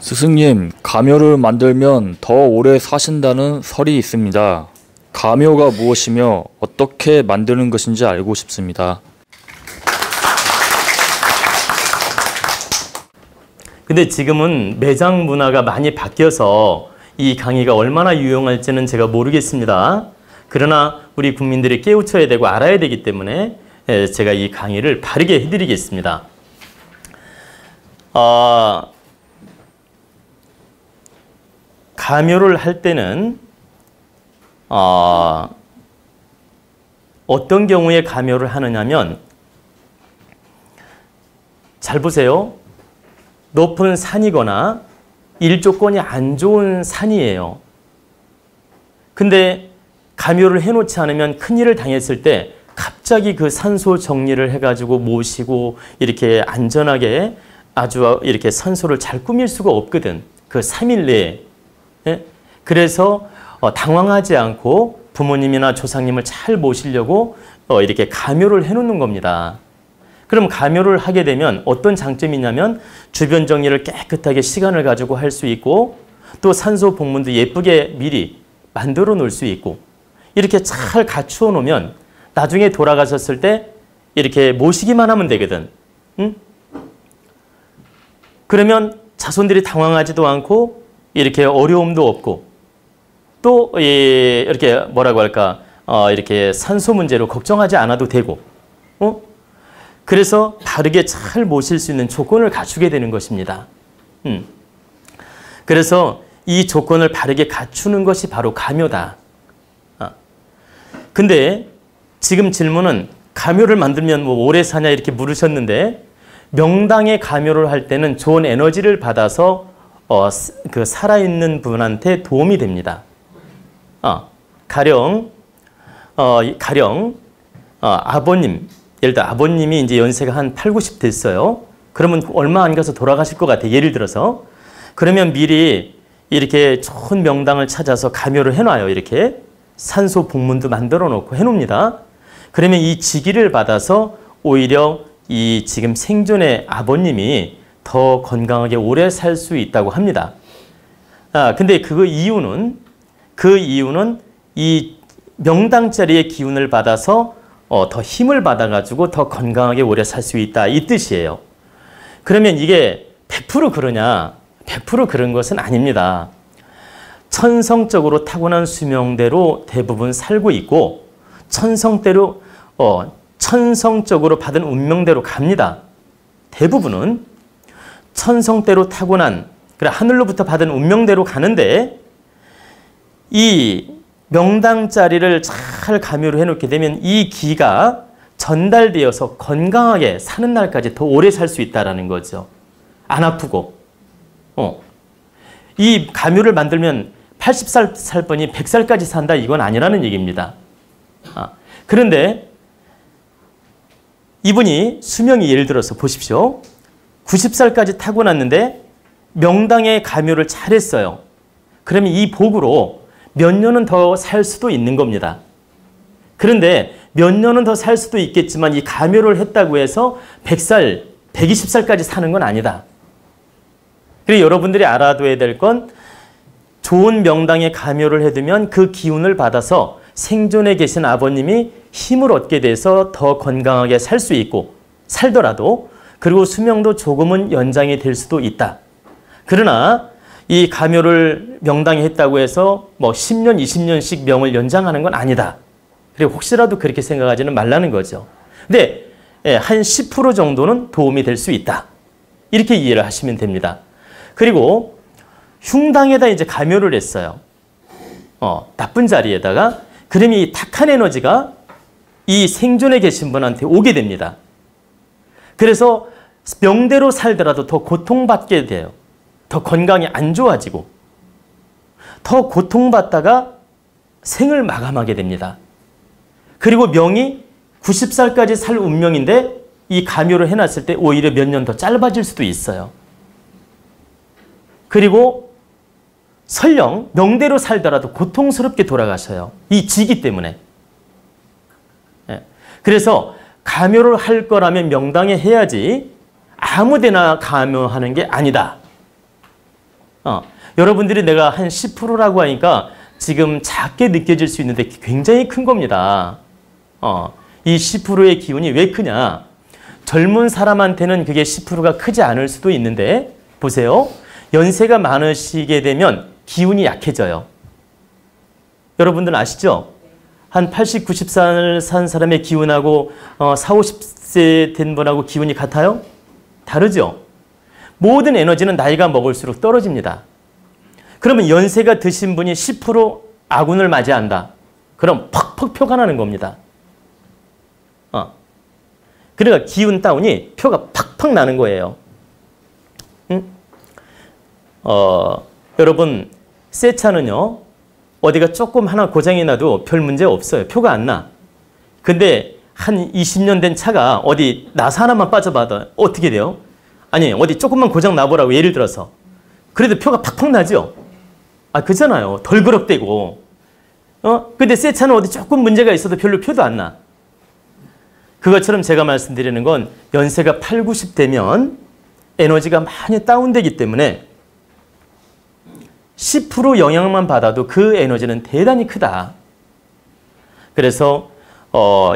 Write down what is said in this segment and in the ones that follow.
스승님, 가묘를 만들면 더 오래 사신다는 설이 있습니다. 가묘가 무엇이며 어떻게 만드는 것인지 알고 싶습니다. 근데 지금은 매장 문화가 많이 바뀌어서 이 강의가 얼마나 유용할지는 제가 모르겠습니다. 그러나 우리 국민들이 깨우쳐야 되고 알아야 되기 때문에 제가 이 강의를 바르게 해드리겠습니다. 가묘를 할 때는 어떤 경우에 가묘를 하느냐면, 잘 보세요. 높은 산이거나 일조건이 안 좋은 산이에요. 근데 가묘를 해놓지 않으면 큰일을 당했을 때 갑자기 그 산소 정리를 해가지고 모시고 이렇게 안전하게 아주 이렇게 산소를 잘 꾸밀 수가 없거든. 그 3일 내에. 그래서 당황하지 않고 부모님이나 조상님을 잘 모시려고 이렇게 가묘를 해놓는 겁니다. 그럼 가묘를 하게 되면 어떤 장점이 있냐면 주변 정리를 깨끗하게 시간을 가지고 할 수 있고, 또 산소 복문도 예쁘게 미리 만들어 놓을 수 있고, 이렇게 잘 갖추어 놓으면 나중에 돌아가셨을 때 이렇게 모시기만 하면 되거든. 응? 그러면 자손들이 당황하지도 않고 이렇게 어려움도 없고, 또 이렇게 뭐라고 할까, 이렇게 산소 문제로 걱정하지 않아도 되고, 그래서 바르게 잘 모실 수 있는 조건을 갖추게 되는 것입니다. 그래서 이 조건을 바르게 갖추는 것이 바로 가묘다. 근데 지금 질문은 가묘를 만들면 뭐 오래 사냐 이렇게 물으셨는데, 명당에 가묘를 할 때는 좋은 에너지를 받아서 그 살아있는 분한테 도움이 됩니다. 가령 아버님, 예를 들어 아버님이 이제 연세가 한 8, 90 됐어요. 그러면 얼마 안 가서 돌아가실 것 같아요. 예를 들어서. 그러면 미리 이렇게 좋은 명당을 찾아서 가묘를 해놔요. 이렇게 산소 복문도 만들어 놓고 해놓습니다. 그러면 이 지기를 받아서 오히려 이 지금 생존의 아버님이 더 건강하게 오래 살 수 있다고 합니다. 근데 그 이유는 이 명당 자리의 기운을 받아서 더 힘을 받아가지고 더 건강하게 오래 살 수 있다, 이 뜻이에요. 그러면 이게 100% 그러냐? 100% 그런 것은 아닙니다. 천성적으로 타고난 수명대로 대부분 살고 있고, 천성적으로 받은 운명대로 갑니다. 대부분은 천성대로 타고난, 그래 하늘로부터 받은 운명대로 가는데, 이 명당 자리를 잘 가묘를 해놓게 되면 이 기가 전달되어서 건강하게 사는 날까지 더 오래 살 수 있다는 거죠. 안 아프고. 이 가묘를 만들면 80살 살 뻔히 100살까지 산다, 이건 아니라는 얘기입니다. 그런데 이분이 수명이 예를 들어서 보십시오. 90살까지 타고났는데 명당에 가묘를 잘했어요. 그러면 이 복으로 몇 년은 더 살 수도 있는 겁니다. 그런데 몇 년은 더 살 수도 있겠지만 이 가묘를 했다고 해서 100살, 120살까지 사는 건 아니다. 그리고 여러분들이 알아둬야 될 건, 좋은 명당에 가묘를 해두면 그 기운을 받아서 생존에 계신 아버님이 힘을 얻게 돼서 더 건강하게 살 수 있고, 살더라도, 그리고 수명도 조금은 연장이 될 수도 있다. 그러나 이 가묘를 명당에 했다고 해서 뭐 10년, 20년씩 명을 연장하는 건 아니다. 그리고 혹시라도 그렇게 생각하지는 말라는 거죠. 근데 한 10% 정도는 도움이 될 수 있다. 이렇게 이해를 하시면 됩니다. 그리고 흉당에다 이제 가묘를 했어요. 나쁜 자리에다가. 그러면 이 탁한 에너지가 이 생존에 계신 분한테 오게 됩니다. 그래서 명대로 살더라도 더 고통받게 돼요. 더 건강이 안 좋아지고, 더 고통받다가 생을 마감하게 됩니다. 그리고 명이 90살까지 살 운명인데 이 감요를 해놨을 때 오히려 몇 년 더 짧아질 수도 있어요. 그리고 설령 명대로 살더라도 고통스럽게 돌아가셔요. 이 지기 때문에. 그래서 감요를 할 거라면 명당에 해야지 아무데나 감요하는 게 아니다. 여러분들이 내가 한 10%라고 하니까 지금 작게 느껴질 수 있는데 굉장히 큰 겁니다. 이 10%의 기운이 왜 크냐? 젊은 사람한테는 그게 10%가 크지 않을 수도 있는데 보세요. 연세가 많으시게 되면 기운이 약해져요. 여러분들 아시죠? 한 80, 90살 산 사람의 기운하고 40, 50세 된 분하고 기운이 같아요? 다르죠? 모든 에너지는 나이가 먹을수록 떨어집니다. 그러면 연세가 드신 분이 10% 아군을 맞이한다. 그럼 퍽퍽 표가 나는 겁니다. 그러니까 기운 다운이 표가 팍팍 나는 거예요. 여러분 새 차는요. 어디가 조금 하나 고장이 나도 별 문제 없어요. 표가 안 나. 근데 한 20년 된 차가 어디 나사 하나만 빠져봐도 어떻게 돼요? 아니 어디 조금만 고장 나보라고 예를 들어서. 그래도 표가 팍팍 나죠? 그잖아요. 덜그럭대고. 근데 새 차는 어디 조금 문제가 있어도 별로 표도 안 나. 그것처럼 제가 말씀드리는 건 연세가 8, 90 되면 에너지가 많이 다운되기 때문에 10% 영향만 받아도 그 에너지는 대단히 크다. 그래서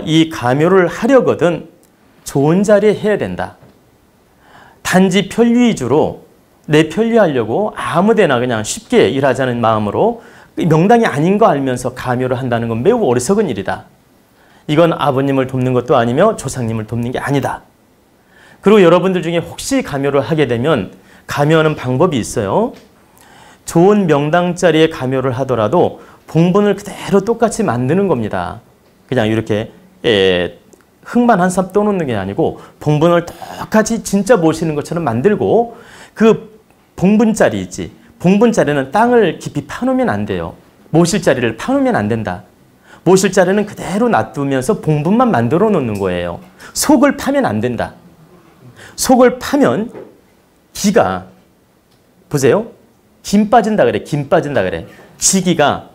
이 감요를 하려거든 좋은 자리에 해야 된다. 단지 편리 위주로 내 편리하려고 아무데나 그냥 쉽게 일하자는 마음으로 명당이 아닌 거 알면서 감요를 한다는 건 매우 어리석은 일이다. 이건 아버님을 돕는 것도 아니며 조상님을 돕는 게 아니다. 그리고 여러분들 중에 혹시 감요를 하게 되면 감요하는 방법이 있어요. 좋은 명당 자리에 감요를 하더라도 봉분을 그대로 똑같이 만드는 겁니다. 그냥 이렇게 흙만 한 삽 떠놓는 게 아니고 봉분을 똑같이 진짜 모시는 것처럼 만들고 그 봉분자리 있지. 봉분자리는 땅을 깊이 파놓으면 안 돼요. 모실 자리를 파놓으면 안 된다. 모실 자리는 그대로 놔두면서 봉분만 만들어 놓는 거예요. 속을 파면 안 된다. 속을 파면 기가 보세요. 김 빠진다 그래. 김 빠진다 그래. 지기가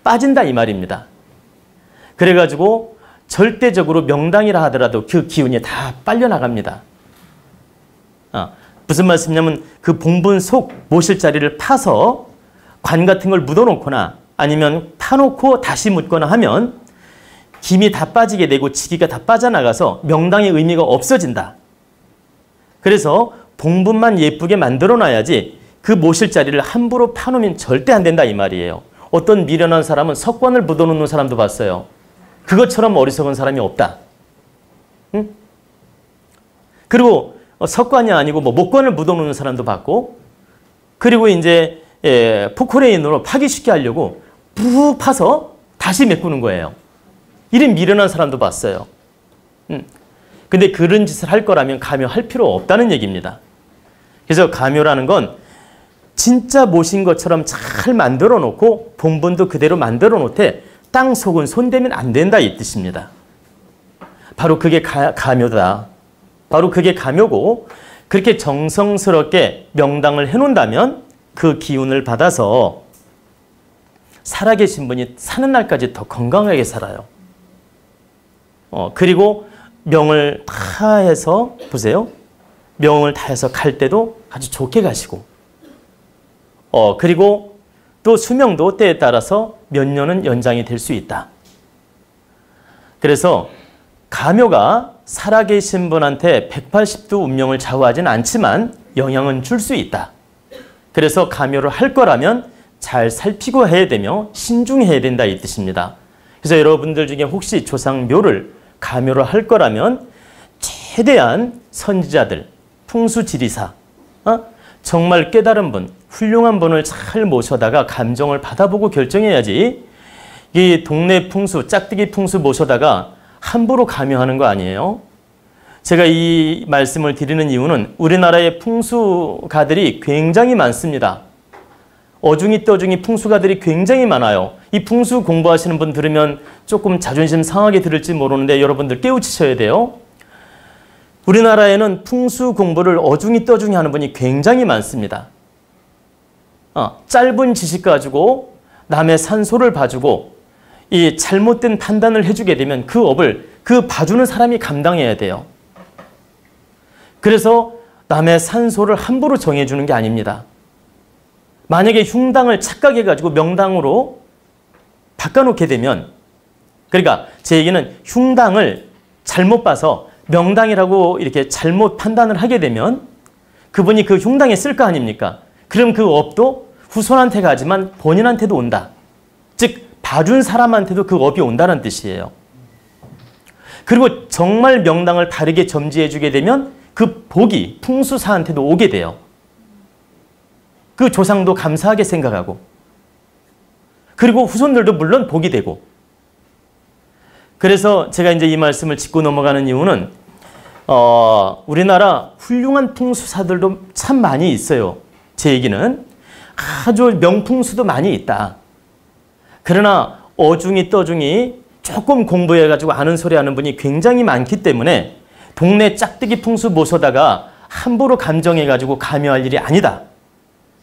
빠진다 이 말입니다. 그래가지고 절대적으로 명당이라 하더라도 그 기운이 다 빨려나갑니다. 무슨 말씀이냐면 그 봉분 속 모실 자리를 파서 관 같은 걸 묻어놓거나 아니면 파놓고 다시 묻거나 하면 김이 다 빠지게 되고 지기가 다 빠져나가서 명당의 의미가 없어진다. 그래서 봉분만 예쁘게 만들어 놔야지 그 모실 자리를 함부로 파놓으면 절대 안 된다 이 말이에요. 어떤 미련한 사람은 석관을 묻어놓는 사람도 봤어요. 그것처럼 어리석은 사람이 없다. 응? 그리고 석관이 아니고 목관을 묻어놓는 사람도 봤고 그리고 이제 포크레인으로 파기 쉽게 하려고 푹 파서 다시 메꾸는 거예요. 이런 미련한 사람도 봤어요. 근데 그런 짓을 할 거라면 감요할 필요 없다는 얘기입니다. 그래서 감요라는 건 진짜 모신 것처럼 잘 만들어 놓고 봉분도 그대로 만들어 놓되 땅 속은 손대면 안 된다 이 뜻입니다. 바로 그게 감요다. 바로 그게 감요고 그렇게 정성스럽게 명당을 해놓는다면 그 기운을 받아서 살아계신 분이 사는 날까지 더 건강하게 살아요. 그리고 명을 다 해서 보세요. 명을 다 해서 갈 때도 아주 좋게 가시고 그리고 또 수명도 때에 따라서 몇 년은 연장이 될 수 있다. 그래서 감요가 살아계신 분한테 180도 운명을 좌우하지는 않지만 영향은 줄 수 있다. 그래서 감요를 할 거라면 잘 살피고 해야 되며 신중해야 된다 이 뜻입니다. 그래서 여러분들 중에 혹시 조상묘를 감요를 할 거라면 최대한 선지자들, 풍수지리사, 정말 깨달은 분, 훌륭한 분을 잘 모셔다가 감정을 받아보고 결정해야지 이 동네 풍수, 짝대기 풍수 모셔다가 함부로 감요하는 거 아니에요. 제가 이 말씀을 드리는 이유는 우리나라의 풍수가들이 굉장히 많습니다. 어중이 떠중이 풍수가들이 굉장히 많아요. 이 풍수 공부하시는 분 들으면 조금 자존심 상하게 들을지 모르는데 여러분들 깨우치셔야 돼요. 우리나라에는 풍수 공부를 어중이 떠중이 하는 분이 굉장히 많습니다. 짧은 지식 가지고 남의 산소를 봐주고 이 잘못된 판단을 해주게 되면 그 업을 그 봐주는 사람이 감당해야 돼요. 그래서 남의 산소를 함부로 정해주는 게 아닙니다. 만약에 흉당을 착각해가지고 명당으로 바꿔놓게 되면, 그러니까 제 얘기는 흉당을 잘못 봐서 명당이라고 이렇게 잘못 판단을 하게 되면 그분이 그 흉당에 쓸 거 아닙니까? 그럼 그 업도 후손한테 가지만 본인한테도 온다. 즉 봐준 사람한테도 그 업이 온다는 뜻이에요. 그리고 정말 명당을 바르게 점지해 주게 되면 그 복이 풍수사한테도 오게 돼요. 그 조상도 감사하게 생각하고, 그리고 후손들도 물론 복이 되고. 그래서 제가 이제 이 말씀을 짚고 넘어가는 이유는 우리나라 훌륭한 풍수사들도 참 많이 있어요. 제 얘기는 아주 명풍수도 많이 있다. 그러나 어중이 떠중이 조금 공부해가지고 아는 소리 하는 분이 굉장히 많기 때문에 동네 짝대기 풍수 모셔다가 함부로 감정해가지고 감효할 일이 아니다.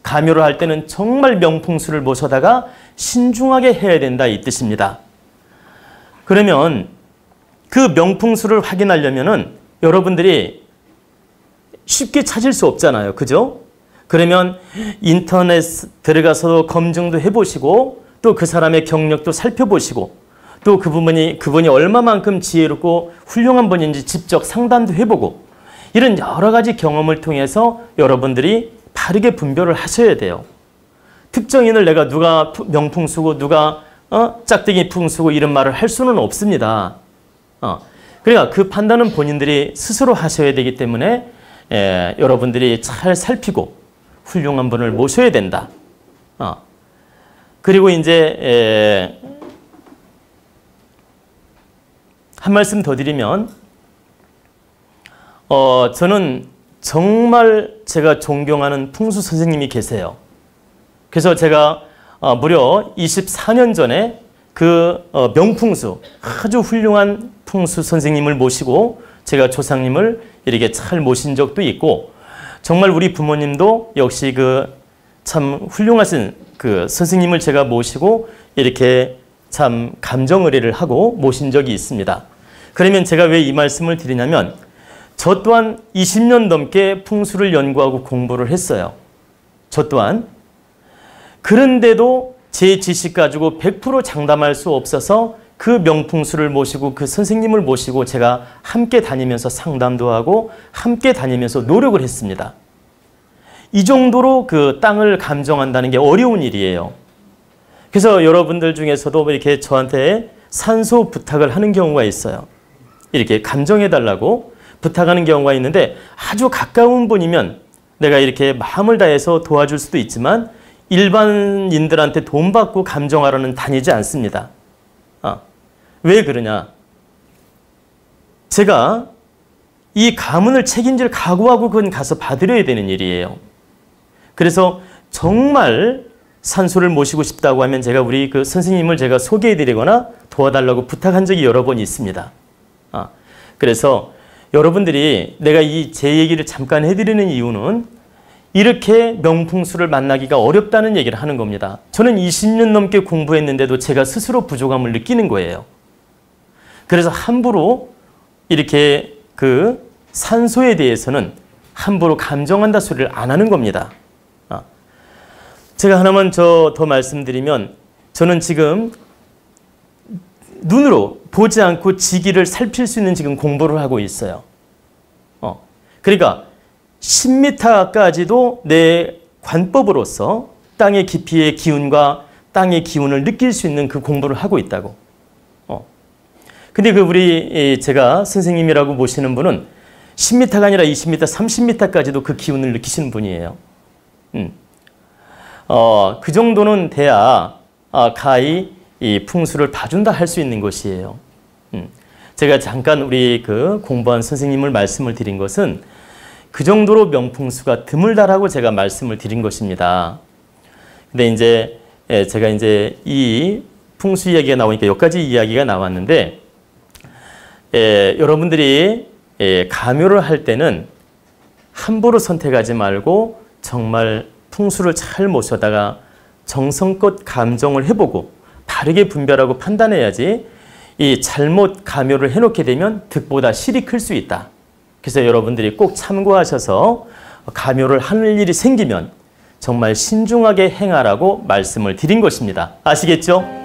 감효를 할 때는 정말 명풍수를 모셔다가 신중하게 해야 된다, 이 뜻입니다. 그러면 그 명풍수를 확인하려면은 여러분들이 쉽게 찾을 수 없잖아요. 그죠? 그러면 인터넷 들어가서 검증도 해보시고 또 그 사람의 경력도 살펴보시고 또 그분이 얼마만큼 지혜롭고 훌륭한 분인지 직접 상담도 해보고 이런 여러 가지 경험을 통해서 여러분들이 바르게 분별을 하셔야 돼요. 특정인을 내가 누가 명풍수고 누가 짝대기 풍수고 이런 말을 할 수는 없습니다. 그러니까 그 판단은 본인들이 스스로 하셔야 되기 때문에 여러분들이 잘 살피고 훌륭한 분을 모셔야 된다. 그리고 이제 한 말씀 더 드리면 저는 정말 제가 존경하는 풍수 선생님이 계세요. 그래서 제가 무려 24년 전에 그 명풍수 아주 훌륭한 풍수 선생님을 모시고 제가 조상님을 이렇게 잘 모신 적도 있고 정말 우리 부모님도 역시 그 참 훌륭하신 그 선생님을 제가 모시고 이렇게 참 감정 의뢰를 하고 모신 적이 있습니다. 그러면 제가 왜 이 말씀을 드리냐면 저 또한 20년 넘게 풍수를 연구하고 공부를 했어요. 저 또한. 그런데도 제 지식 가지고 100% 장담할 수 없어서 그 명풍수를 모시고 그 선생님을 모시고 제가 함께 다니면서 상담도 하고 함께 다니면서 노력을 했습니다. 이 정도로 그 땅을 감정한다는 게 어려운 일이에요. 그래서 여러분들 중에서도 이렇게 저한테 산소 부탁을 하는 경우가 있어요. 이렇게 감정해달라고 부탁하는 경우가 있는데 아주 가까운 분이면 내가 이렇게 마음을 다해서 도와줄 수도 있지만 일반인들한테 돈 받고 감정하러는 다니지 않습니다. 왜 그러냐? 제가 이 가문을 책임질 각오하고 그건 가서 받으려야 되는 일이에요. 그래서 정말 산소를 모시고 싶다고 하면 제가 우리 그 선생님을 제가 소개해드리거나 도와달라고 부탁한 적이 여러 번 있습니다. 그래서 여러분들이 내가 제 얘기를 잠깐 해드리는 이유는 이렇게 명풍수를 만나기가 어렵다는 얘기를 하는 겁니다. 저는 20년 넘게 공부했는데도 제가 스스로 부족함을 느끼는 거예요. 그래서 함부로 이렇게 그 산소에 대해서는 함부로 감정한다 소리를 안 하는 겁니다. 제가 하나만 더 말씀드리면 저는 지금 눈으로 보지 않고 지기를 살필 수 있는 지금 공부를 하고 있어요. 그러니까 10m까지도 내 관법으로서 땅의 깊이의 기운과 땅의 기운을 느낄 수 있는 그 공부를 하고 있다고. 근데 제가 선생님이라고 모시는 분은 10m가 아니라 20m, 30m까지도 그 기운을 느끼시는 분이에요. 그 정도는 돼야 가히 이 풍수를 봐준다 할 수 있는 것이에요. 제가 잠깐 우리 그 공부한 선생님을 말씀을 드린 것은 그 정도로 명풍수가 드물다라고 제가 말씀을 드린 것입니다. 근데 이제 제가 이제 이 풍수 이야기가 나오니까 여기까지 이야기가 나왔는데 여러분들이 감요를 할 때는 함부로 선택하지 말고 정말 풍수를 잘 모셔다가 정성껏 감정을 해보고 바르게 분별하고 판단해야지 이 잘못 감요를 해놓게 되면 득보다 실이 클 수 있다. 그래서 여러분들이 꼭 참고하셔서 감요를 하는 일이 생기면 정말 신중하게 행하라고 말씀을 드린 것입니다. 아시겠죠?